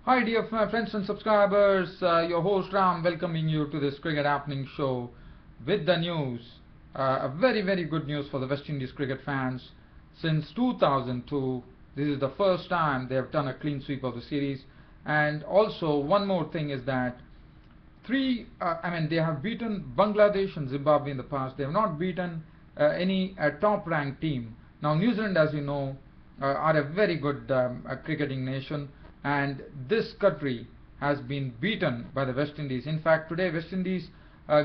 Hi dear friends and subscribers, your host Ram welcoming you to this cricket happening show with the news. A very good news for the West Indies cricket fans. Since 2002, this is the first time they have done a clean sweep of the series. And also one more thing is that they have beaten Bangladesh and Zimbabwe in the past. They have not beaten any top ranked team. Now New Zealand, as you know, are a very good cricketing nation, and this country has been beaten by the West Indies. In fact, today West Indies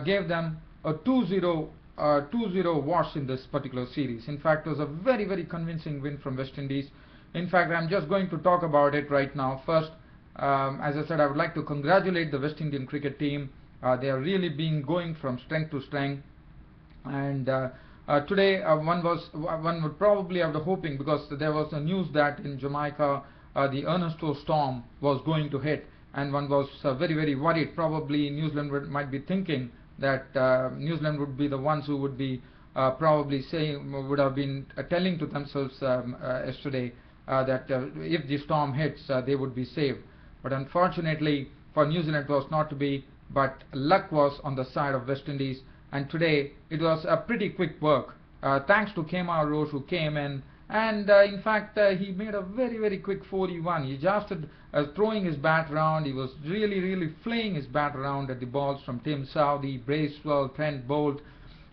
gave them a 2-0 wash in this particular series. In fact, it was a very convincing win from West Indies. In fact, I'm just going to talk about it right now. First, as I said, I would like to congratulate the West Indian cricket team. They are really been going from strength to strength, and today one would probably have the hoping, because there was a news that in Jamaica the Ernesto storm was going to hit, and one was very worried. Probably New Zealand might be thinking that New Zealand would be the ones who would be would have been telling to themselves yesterday that if the storm hits, they would be saved. But unfortunately for New Zealand, it was not to be. But luck was on the side of West Indies, and today it was a pretty quick work, thanks to Kemar Roach, who came in, and in fact he made a very quick 41. He just throwing his bat around. He was really flaying his bat around at the balls from Tim Southee, Bracewell, Trent Boult,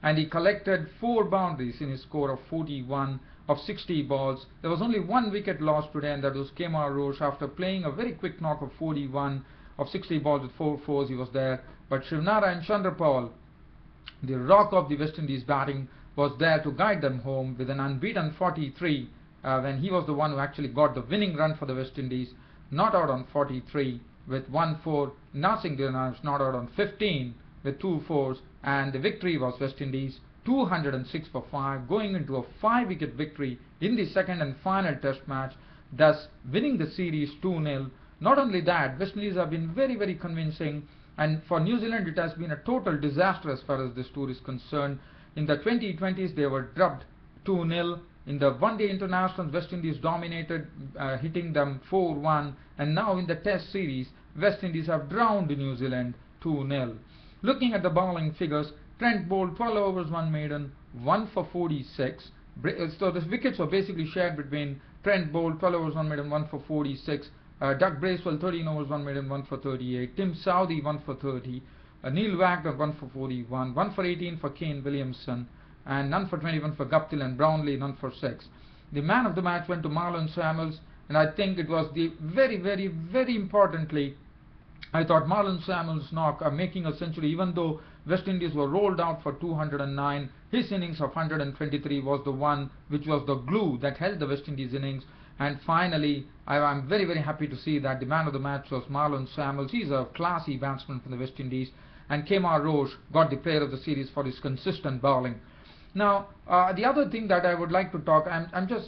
and he collected 4 boundaries in his score of 41 of 60 balls. There was only 1 wicket lost today, and that was Kemar Roach. After playing a very quick knock of 41 of 60 balls with 4 fours, he was there. But Shivnarine Chanderpaul, the rock of the West Indies batting, was there to guide them home with an unbeaten 43, when he was the one who actually got the winning run for the West Indies. Not out on 43 with 1-4. Nasing Dinars not out on 15 with 2 fours, and the victory was West Indies 206 for 5, going into a 5-wicket victory in the second and final test match, thus winning the series 2-0. Not only that, West Indies have been very convincing, and for New Zealand it has been a total disaster as far as this tour is concerned. In the 2020s they were drubbed 2-0. In the one-day internationals, West Indies dominated, hitting them 4-1, and now in the test series, West Indies have drowned New Zealand 2-0. Looking at the bowling figures, Trent Boult 12 overs 1 maiden, 1 for 46. So the wickets were basically shared between Trent Boult 12 overs 1 maiden, 1 for 46. Doug Bracewell 13 overs 1 maiden, 1 for 38. Tim Southee 1 for 30. Neil Wagner 1 for 41. 1 for 18 for Kane Williamson, and none for 21 for Guptill, and Brownlee none for 6. The man of the match went to Marlon Samuels, and I think it was the very importantly, I thought Marlon Samuels' knock making a century, even though West Indies were rolled out for 209. His innings of 123 was the one which was the glue that held the West Indies innings. And finally, I'm very happy to see that the man of the match was Marlon Samuels. He's a classy batsman from the West Indies, and Kemar Roach got the player of the series for his consistent bowling. Now, the other thing that I would like to talk,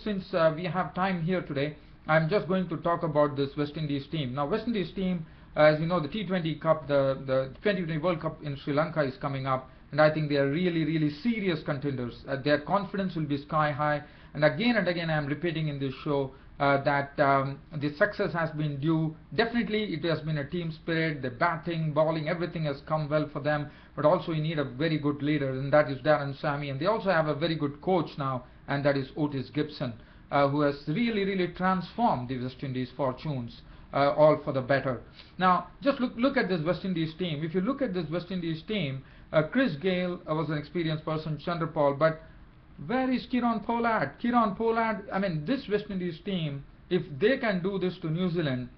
since we have time here today, I'm just going to talk about this West Indies team. Now, West Indies team, as you know, the T20 Cup, the 2020 World Cup in Sri Lanka is coming up, and I think they are really serious contenders. Their confidence will be sky high, and again I am repeating in this show that the success has been due. Definitely it has been a team spirit. The batting, bowling, everything has come well for them, but also you need a very good leader, and that is Darren Sammy, and they also have a very good coach now, and that is Otis Gibson, who has really transformed the West Indies fortunes, all for the better. Now just look at this West Indies team. If you look at this West Indies team, Chris Gayle was an experienced person, Chanderpaul, but where is Kieron Pollard? Kieron Pollard, this West Indies team, if they can do this to New Zealand,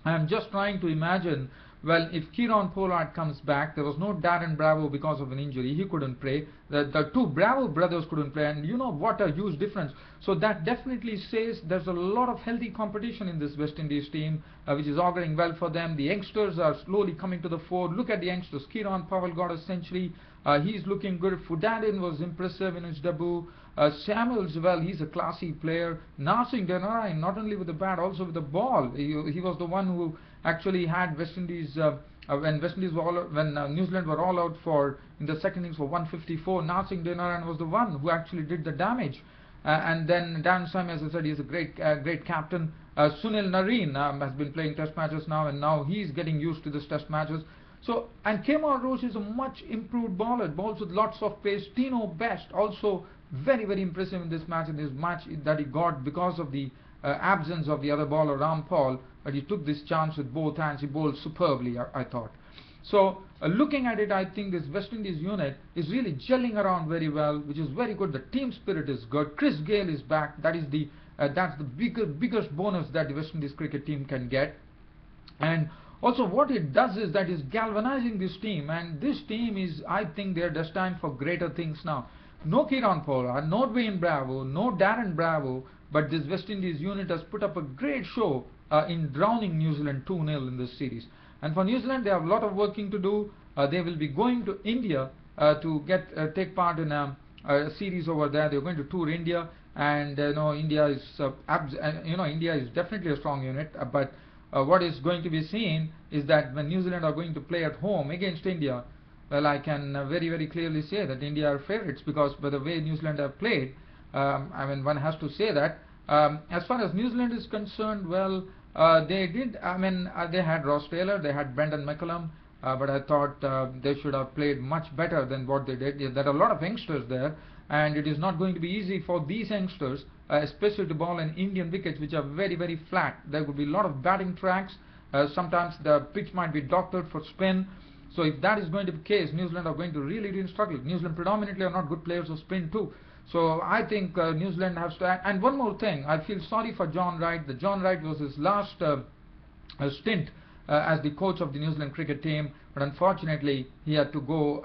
I'm just trying to imagine, well, if Kieron Pollard comes back, there was no Darren Bravo because of an injury, he couldn't play, the 2 Bravo brothers couldn't play, and you know what a huge difference. So that definitely says there's a lot of healthy competition in this West Indies team, which is auguring well for them. The youngsters are slowly coming to the fore. Look at the youngsters. Kieron Powell got a century. He's looking good. Fudadin was impressive in his debut. Samuels, well, he's a classy player. Nasing Dinars, not only with the bat, also with the ball. He was the one who actually had West Indies, when New Zealand were all out for in the second innings for 154. Nasing Dinars was the one who actually did the damage. And then Dan Swamy, as I said, he's a great captain. Sunil Narine has been playing test matches now, and now he's getting used to this test matches. So, and Kemar Roche is a much improved bowler, bowls with lots of pace. Tino Best also very impressive in this match, that he got because of the absence of the other bowler Ram Paul, but he took this chance with both hands. He bowled superbly, I thought. So looking at it, I think this West Indies unit is really gelling around very well, which is very good. The team spirit is good. Chris Gayle is back. That's the biggest bonus that the West Indies cricket team can get. And also what it does is that is galvanizing this team, and this team is, I think, they're destined for greater things now. No Kiran Pollard, no Dwayne Bravo, no Darren Bravo, but this West Indies unit has put up a great show in drowning New Zealand 2-0 in this series. And for New Zealand, they have a lot of working to do. They will be going to India to take part in a series over there. They're going to tour India, and India is India is definitely a strong unit. But what is going to be seen is that when New Zealand are going to play at home against India, well, I can very clearly say that India are favourites, because by the way New Zealand have played, I mean, one has to say that as far as New Zealand is concerned, well, they did. I mean, they had Ross Taylor, they had Brendan McCullum, but I thought they should have played much better than what they did. There are a lot of youngsters there, and it is not going to be easy for these youngsters, especially to bowl in Indian wickets, which are very flat. There could be a lot of batting tracks. Sometimes the pitch might be doctored for spin. So if that is going to be the case, New Zealand are going to really struggle. New Zealand predominantly are not good players of spin too. So I think New Zealand has to. And one more thing, I feel sorry for John Wright. John Wright was his last stint as the coach of the New Zealand cricket team, but unfortunately he had to go.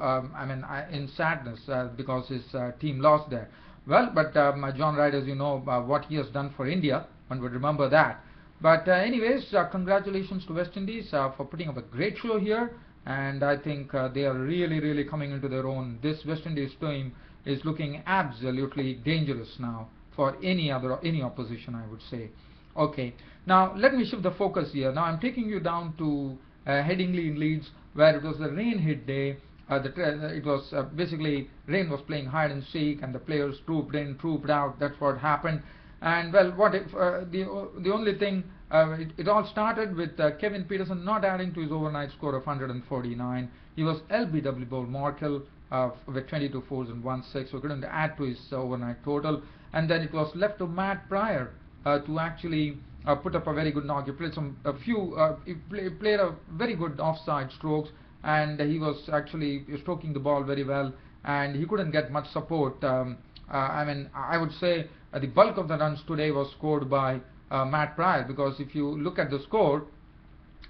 In sadness because his team lost there. Well, but John Wright, as you know, what he has done for India, one would remember that. But anyways, congratulations to West Indies for putting up a great show here, and I think they are really coming into their own. This West Indies team is looking absolutely dangerous now for any opposition, I would say. Okay, now let me shift the focus here. Now I'm taking you down to Headingley in Leeds, where it was a rain hit day. It was basically rain was playing hide and seek, and the players trooped in, trooped out. That's what happened. And well, what if the only thing, it all started with Kevin Peterson not adding to his overnight score of 149. He was LBW bowled Markle with 22 fours and 1 6, so couldn't add to his overnight total. And then it was left to Matt Pryor to actually put up a very good knock. He played he played a very good offside strokes, and he was actually stroking the ball very well, and he couldn't get much support. I would say the bulk of the runs today was scored by Matt Pryor, because if you look at the score,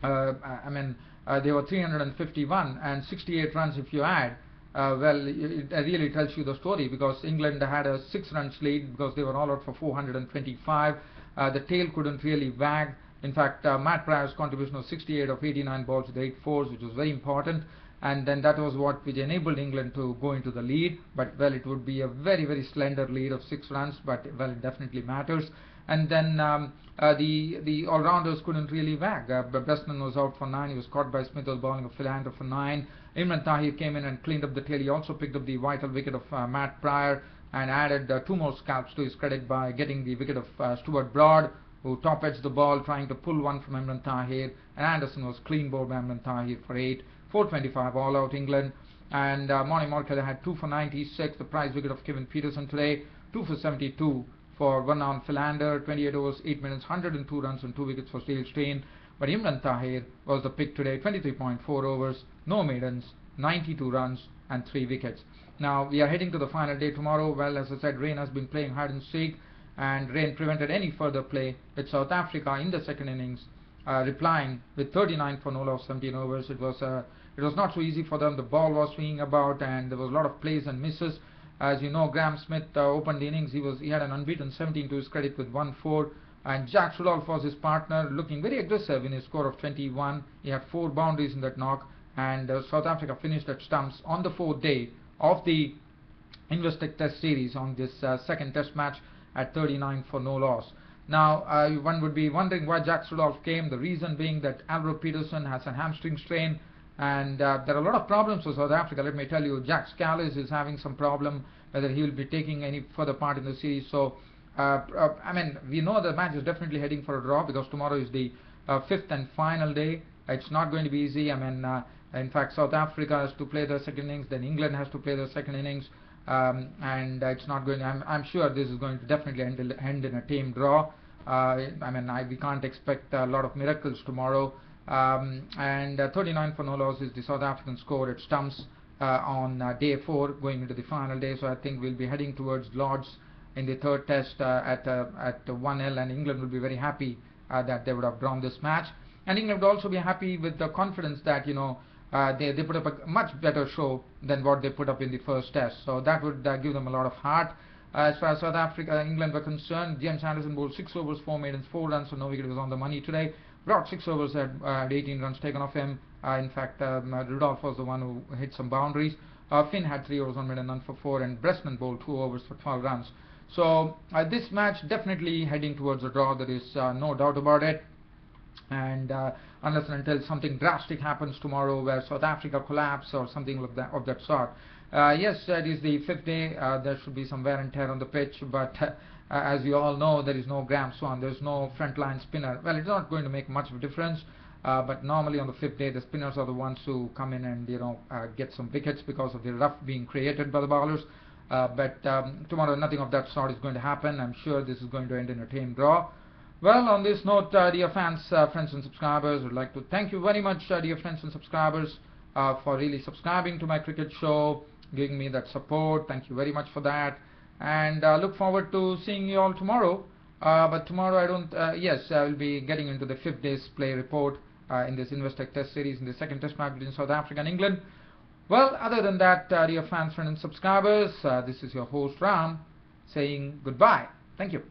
they were 351 and 68 runs if you add. Well, it really tells you the story, because England had a 6 runs lead because they were all out for 425. The tail couldn't really wag. In fact, Matt Pryor's contribution was 68 of 89 balls with 8 fours, which was very important. And then that was which enabled England to go into the lead. But well, it would be a very slender lead of 6 runs, but well, it definitely matters. And then the all-rounders couldn't really wag. Bresnan was out for 9. He was caught by Smith, was bowling a Philander for 9. Imran Tahir came in and cleaned up the tail. He also picked up the vital wicket of Matt Pryor, and added 2 more scalps to his credit by getting the wicket of Stuart Broad, who top-edged the ball, trying to pull one from Imran Tahir. And Anderson was clean bowled by Imran Tahir for 8. 425 all out England. And Moni Morkel had 2 for 96, the prize wicket of Kevin Peterson today. 2 for 72 for 1 on Philander. 28 overs, 8 minutes, 102 runs and 2 wickets for Steel Steen. But Imran Tahir was the pick today. 23.4 overs, no maidens, 92 runs and 3 wickets. Now we are heading to the final day tomorrow. Well, as I said, rain has been playing hide and seek, and rain prevented any further play, with South Africa in the second innings replying with 39 for no loss, 17 overs. It was not so easy for them. The ball was swinging about, and there was a lot of plays and misses. As you know, Graham Smith opened the innings. He had an unbeaten 17 to his credit with 1-4, and Jack Rudolph was his partner, looking very aggressive in his score of 21. He had 4 boundaries in that knock, and South Africa finished at stumps on the 4th day of the Investec Test Series on this second Test match at 39 for no loss. Now, one would be wondering why Jack Rudolph came. The reason being that Alvaro Peterson has a hamstring strain, And there are a lot of problems for South Africa. Let me tell you, Jack Scalise is having some problem whether he will be taking any further part in the series. So, I mean, we know the match is definitely heading for a draw because tomorrow is the fifth and final day. It's not going to be easy. I mean, in fact, South Africa has to play their second innings, then England has to play their second innings, and it's not going. I'm sure this is going to definitely end in a tame draw. I mean, we can't expect a lot of miracles tomorrow. And 39 for no loss is the South African score at Stumps on day 4 going into the final day. So I think we'll be heading towards Lords in the third test at 1-0, and England will be very happy that they would have drawn this match. And England would also be happy with the confidence that, you know, they put up a much better show than what they put up in the first test. So that would give them a lot of heart. As far as South Africa, England were concerned, James Anderson bowled 6 overs, 4 maidens, 4 runs, so no wicket was on the money today. Brought 6 overs, had 18 runs taken off him. In fact, Rudolph was the one who hit some boundaries. Finn had 3 overs, 1 maiden, none for 4, and Bresnan bowled 2 overs for 12 runs. So this match definitely heading towards a draw. There is no doubt about it. And unless and until something drastic happens tomorrow where South Africa collapse or something like that, of that sort. Yes, it is the 5th day. There should be some wear and tear on the pitch, but as you all know, there is no Graham Swan, there is no frontline spinner. Well, it's not going to make much of a difference, but normally on the 5th day, the spinners are the ones who come in and, you know, get some wickets because of the rough being created by the bowlers. But tomorrow, nothing of that sort is going to happen. I'm sure this is going to end in a tame draw. Well, on this note, dear fans, friends and subscribers, I would like to thank you very much, dear friends and subscribers, for really subscribing to my cricket show, giving me that support. Thank you very much for that. And look forward to seeing you all tomorrow. But tomorrow I don't, yes, I will be getting into the 5th day's play report in this Investec Test Series, in the second Test match between South Africa and England. Well, other than that, dear fans, friends and subscribers, this is your host Ram saying goodbye. Thank you.